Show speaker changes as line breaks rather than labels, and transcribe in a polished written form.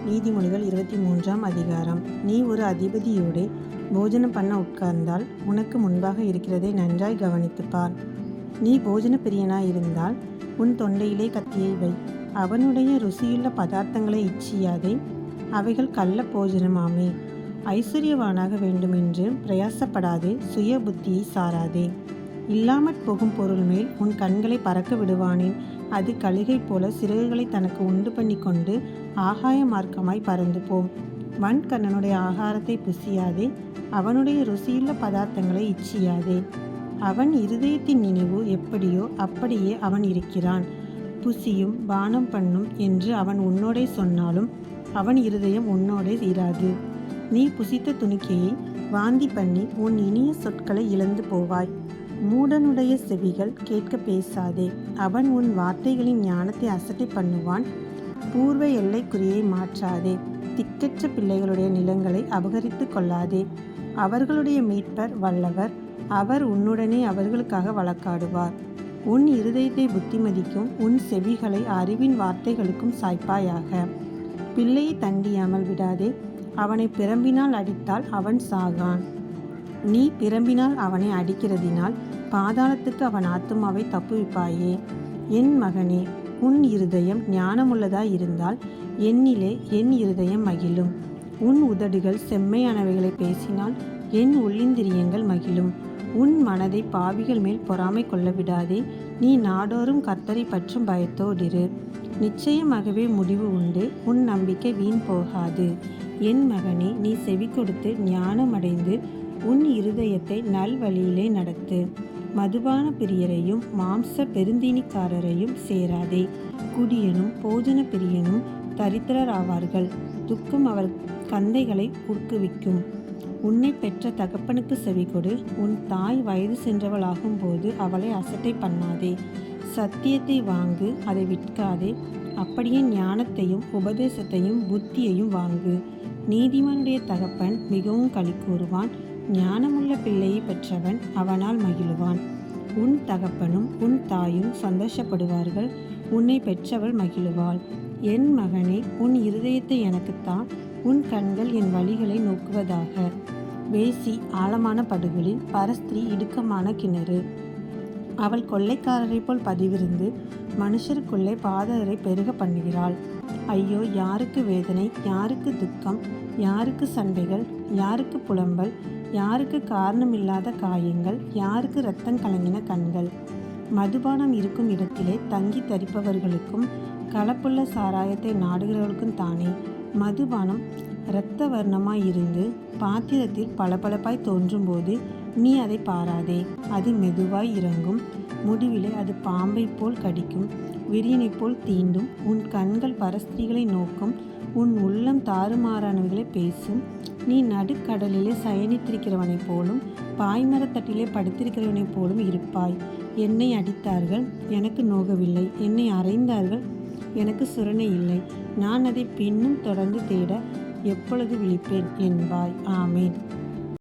நீதிமொழிகள் 23ஆம் அதிகாரம். நீ ஒரு அதிபதியோடே போஜனம் பண்ண உட்கார்ந்தால் உனக்கு முன்பாக இருக்கிறதை நன்றாய் கவனித்துப் பார். நீ போஜன பிரியனாயிருந்தால் உன் தொண்டையிலே கத்தியை வை. அவனுடைய ருசியுள்ள பதார்த்தங்களை இச்சியாதே, அவைகள் கள்ள போஜனமாமே. ஐஸ்வர்யவானாக வேண்டுமென்று பிரயாசப்படாதே, சுய புத்தியை சாராதே. இல்லாமற் போகும் பொருள் மேல் உன் கண்களை பறக்க விடுவானேன். அது கழுகை போல சிறகுகளை தனக்கு உண்டு பண்ணி கொண்டு ஆகாய மார்க்கமாய் பறந்து போம். வன்கண்ணனுடைய ஆகாரத்தை புசியாதே, அவனுடைய ருசியுள்ள பதார்த்தங்களை இச்சியாதே. அவன் இருதயத்தின் நினைவு எப்படியோ அப்படியே அவன் இருக்கிறான். புசியும் பானம் பண்ணும் என்று அவன் உன்னோடே சொன்னாலும் அவன் இருதயம் உன்னோடே இராது. நீ புசித்த துணிக்கையை வாந்தி பண்ணி உன் இனிய சொற்களை இழந்து போவாய். மூடனுடைய செவிகள் கேட்க பேசாதே, அவன் உன் வார்த்தைகளின் ஞானத்தை அசட்டை பண்ணுவான். பூர்வ எல்லைக்குறியை மாற்றாதே, திக்கற்ற பிள்ளைகளுடைய நிலங்களை அபகரித்து கொள்ளாதே. அவர்களுடைய மீட்பர் வல்லவர், அவர் உன்னுடனே அவர்களுக்காக வழக்காடுவார். உன் இருதயத்தை புத்திமதிக்கும் உன் செவிகளை அறிவின் வார்த்தைகளுக்கும் சாய்ப்பாயாக. பிள்ளையை தண்டியாமல் விடாதே, அவனை பிரம்பினால் அடித்தால் அவன் சாகான். நீ பிரம்பினால் அவனை அடிக்கிறதினால் பாதாளத்துக்கு அவன் ஆத்துமாவை தப்புவிப்பாயே. என் மகனே, உன் இருதயம் ஞானமுள்ளதாயிருந்தால் என்னிலே என் இருதயம் மகிழும். உன் உதடுகள் செம்மையானவைகளை பேசினால் என் உள்ளிந்திரியங்கள் மகிழும். உன் மனதை பாவிகள் மேல் பொறாமை கொள்ள விடாதே, நீ நாடோறும் கர்த்தரை பற்றும் பயத்தோடிரு. நிச்சயமாகவே முடிவு உண்டு, உன் நம்பிக்கை வீண் போகாது. என் மகனே, நீ செவி கொடுத்து ஞானமடைந்து உன் இருதயத்தை நல்வழியிலே நடத்து. மதுபான பிரியரையும் மாம்ச பெருந்தீனிக்காரரையும் சேராதே. குடியனும் போஜன பிரியனும் தரித்திரராவார்கள், துக்கம் அவர் கந்தைகளை ஊக்குவிக்கும். உன்னை பெற்ற தகப்பனுக்கு செவி கொடு, உன் தாய் வயது சென்றவளாகும் போது அவளை அசட்டை பண்ணாதே. சத்தியத்தை வாங்கு, அதை விற்காதே. அப்படியே ஞானத்தையும் உபதேசத்தையும் புத்தியையும் வாங்கு. நீதிமானுடைய தகப்பன் மிகவும் களி கூறுவான், ஞானமுள்ள பிள்ளையை பெற்றவன் அவனால் மகிழுவான். உன் தகப்பனும் உன் தாயும் சந்தோஷப்படுவார்கள், உன்னை பெற்றவள் மகிழுவாள். என் மகனே, உன் இருதயத்தை எனக்குத்தா, உன் கண்கள் என் வழிகளை நோக்குவதாக. வேசி ஆழமான படுகுழி, பரஸ்திரி இடுக்கமான கிணறு. அவள் கொள்ளைக்காரரை போல் பதிவிருந்து மனுஷருக்குள்ளே பாதகரை பெருக பண்ணுகிறாள். ஐயோ, யாருக்கு வேதனை, யாருக்கு துக்கம், யாருக்கு சண்டைகள், யாருக்கு புலம்பல், யாருக்கு காரணமில்லாத காயங்கள், யாருக்கு இரத்தம் கலங்கின கண்கள். மதுபானம் இருக்கும் இடத்திலே தங்கி தரிப்பவர்களுக்கும் கலப்புள்ள சாராயத்தை நாடுகிறவர்களுக்கும் தானே. மதுபானம் இரத்த வர்ணமாயிருந்து பாத்திரத்தில் பளபளப்பாய் தோன்றும்போது நீ அதை பாராதே. அது மெதுவாய் இறங்கும், முடிவிலே அது பாம்பை போல் கடிக்கும், விரியனை போல் தீண்டும். உன் கண்கள் பரஸ்திரிகளை நோக்கும், உன் உள்ளம் தாறுமாறானவைகளை பேசும். நீ நடுக்கடலிலே சயனித்திருக்கிறவனைப் போலும் பாய்மரத்தட்டிலே படுத்திருக்கிறவனைப் போலும் இருப்பாய். என்னை அடித்தார்கள், எனக்கு நோகவில்லை. என்னை அறைந்தார்கள், எனக்கு சுரணை இல்லை. நான் அதை பின்னும் தொடர்ந்து தேட எப்பொழுது விழிப்பேன் என்பாய். ஆமேன்.